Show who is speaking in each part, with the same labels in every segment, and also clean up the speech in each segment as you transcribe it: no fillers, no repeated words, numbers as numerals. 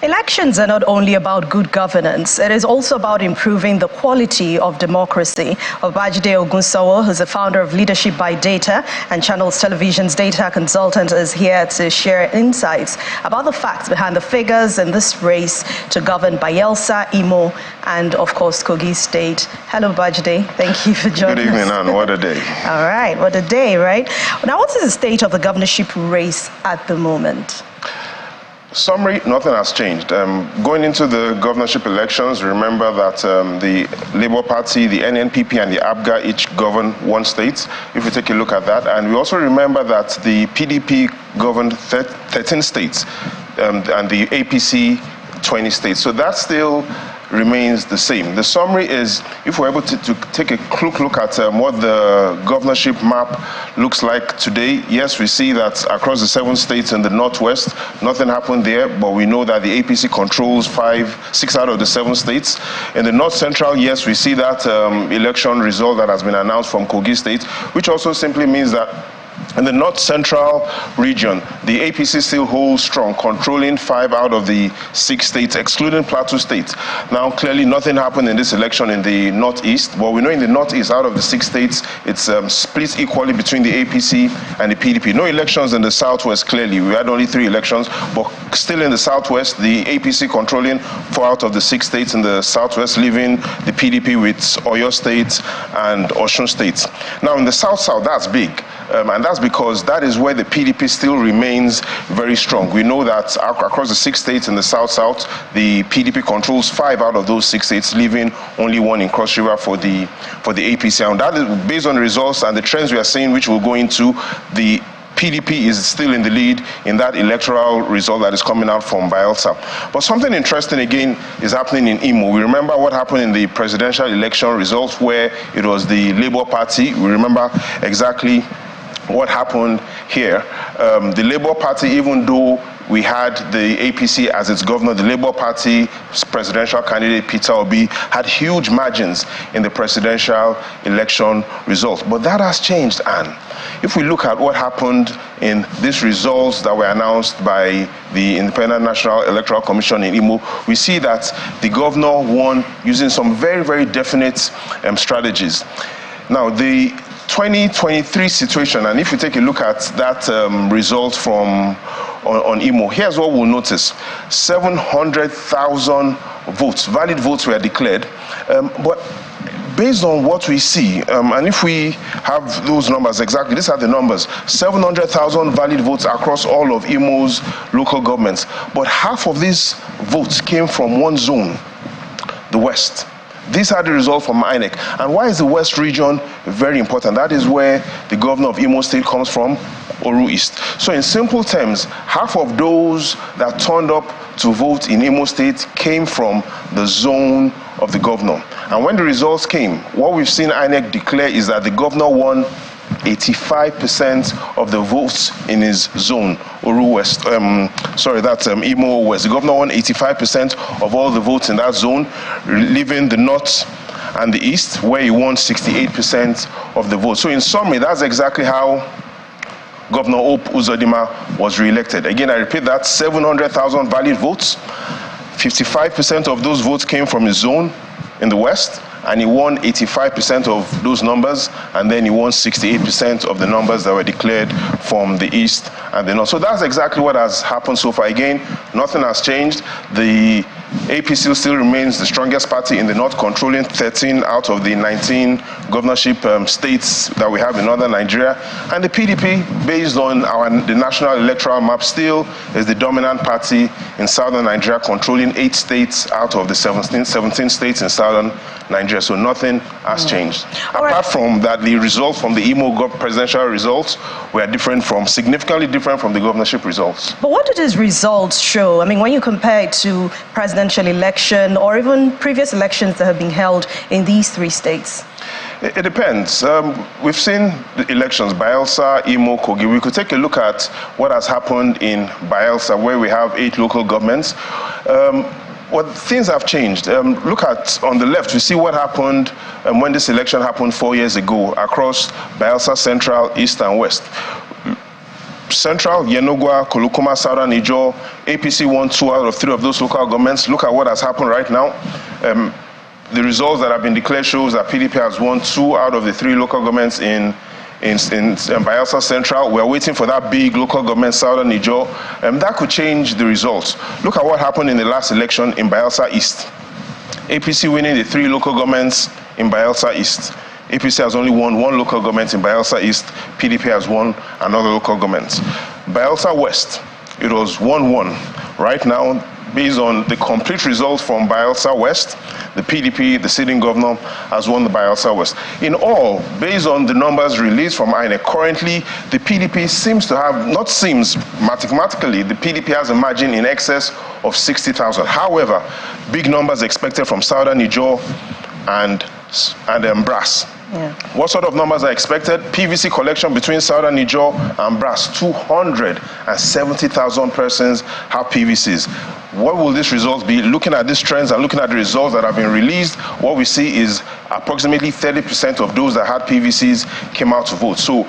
Speaker 1: Elections are not only about good governance, it is also about improving the quality of democracy. Obajide Ogunsowo, who's the founder of Leadership by Data and Channels Television's data consultant, is here to share insights about the facts behind the figures in this race to govern Bayelsa, Imo, and of course Kogi State. Hello, Obajide. Thank you for joining us.
Speaker 2: Good evening, Anne. What a day.
Speaker 1: All right, what a day, right? Now, what is the state of the governorship race at the moment?
Speaker 2: Summary, nothing has changed. Going into the governorship elections, remember that the Labour Party, the NNPP, and the ABGA each govern one state, if we take a look at that. And we also remember that the PDP governed 13 states and the APC 20 states. So that still remains the same. The summary is, if we're able to take a quick look at what the governorship map looks like today, yes, we see that across the 7 states in the Northwest, nothing happened there, but we know that the APC controls 6 out of the 7 states. In the North Central, yes, we see that election result that has been announced from Kogi State, which also simply means that in the North Central region, the APC still holds strong, controlling 5 out of the 6 states, excluding Plateau State. Now, clearly, nothing happened in this election in the Northeast, but we know in the Northeast, out of the 6 states, it's split equally between the APC and the PDP. No elections in the Southwest, clearly. We had only 3 elections, but still in the Southwest, the APC controlling 4 out of the 6 states in the Southwest, leaving the PDP with Oyo State and Osun State. Now, in the South-South, that's big. And that's because that is where the PDP still remains very strong. We know that across the 6 states in the South-South, the PDP controls 5 out of those 6 states, leaving only 1 in Cross River for the APC. And that is based on the results and the trends we are seeing, which we'll go into. The PDP is still in the lead in that electoral result that is coming out from Bayelsa. But something interesting again is happening in Imo. We remember what happened in the presidential election results where it was the Labour Party. We remember exactly what happened here. The Labour Party, even though we had the APC as its governor, the Labour Party's presidential candidate, Peter Obi, had huge margins in the presidential election results. But that has changed, Anne. If we look at what happened in these results that were announced by the Independent National Electoral Commission in Imo, we see that the governor won using some very, very definite strategies. Now, the 2023 situation, and if you take a look at that result from on Imo, here's what we'll notice. 700,000 votes, valid votes were declared, but based on what we see, and if we have those numbers exactly, these are the numbers, 700,000 valid votes across all of Imo's local governments, but half of these votes came from one zone, the West. These are the results from INEC. And why is the West region very important? That is where the governor of Imo State comes from, Oru East. So in simple terms, half of those that turned up to vote in Imo State came from the zone of the governor. And when the results came, what we've seen INEC declare is that the governor won 85% of the votes in his zone, Oru West. That's Imo West. The governor won 85% of all the votes in that zone, leaving the North and the East, where he won 68% of the votes. So in summary, that's exactly how Governor Hope Uzodinma was re-elected. Again, I repeat that, 700,000 valid votes. 55% of those votes came from his zone in the West, and he won 85% of those numbers, and then he won 68% of the numbers that were declared from the East and the North. So that's exactly what has happened so far. Again, nothing has changed. The APC still remains the strongest party in the North, controlling 13 out of the 19 governorship states that we have in northern Nigeria. And the PDP, based on the national electoral map, still is the dominant party in southern Nigeria, controlling 8 states out of the 17 states in southern Nigeria. So nothing has changed. Apart from that, the results from the Imo presidential results were significantly different from the governorship results.
Speaker 1: But what do these results show? I mean, when you compare it to presidential election or even previous elections that have been held in these 3 states?
Speaker 2: It depends. We've seen the elections, Bayelsa, Imo, Kogi. We could take a look at what has happened in Bayelsa, where we have 8 local governments. Well, things have changed. Look at, on the left, we see what happened when this election happened 4 years ago across Bayelsa Central, East and West. Central, Yenogwa, Kolukuma, Southern Ijaw, APC won 2 out of 3 of those local governments. Look at what has happened right now. The results that have been declared shows that PDP has won 2 out of the 3 local governments in Bayelsa Central. We're waiting for that big local government, Southern Ijaw. That could change the results. Look at what happened in the last election in Bayelsa East. APC winning the 3 local governments in Bayelsa East. APC has only won 1 local government in Bayelsa East. PDP has won another local government. Bayelsa West, it was 1-1. Right now, based on the complete results from Bayelsa West, the PDP, the sitting governor, has won the Bayelsa West. In all, based on the numbers released from INEC, currently the PDP seems to have, not seems, mathematically, the PDP has a margin in excess of 60,000. However, big numbers expected from Southern Ijaw and Brass.
Speaker 1: Yeah.
Speaker 2: What sort of numbers are expected? PVC collection between Southern Ijaw and Brass, 270,000 persons have PVCs. What will these results be? Looking at these trends and looking at the results that have been released, what we see is approximately 30% of those that had PVCs came out to vote. So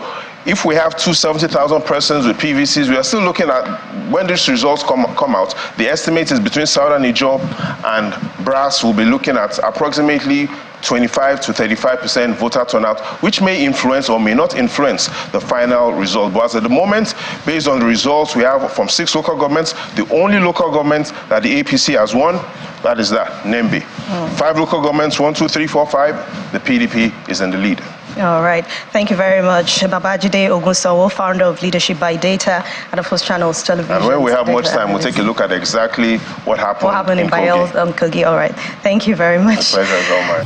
Speaker 2: if we have 270,000 persons with PVCs, we are still looking at, when these results come out, the estimate is between Southern Ijaw and Brass will be looking at approximately 25 to 35% voter turnout, which may influence or may not influence the final result. But as at the moment, based on the results we have from 6 local governments, the only local government that the APC has won, that is that, Nembe. 5 local governments, 1, 2, 3, 4, 5, the PDP is in the lead.
Speaker 1: All right. Thank you very much. Babajide Ogunsowo, founder of Leadership by Data and of course Channels Television.
Speaker 2: And when we have much time, we'll take a look at exactly what happened
Speaker 1: in Bayelsa, Kogi. All right. Thank you very much.
Speaker 2: The pleasure is all mine.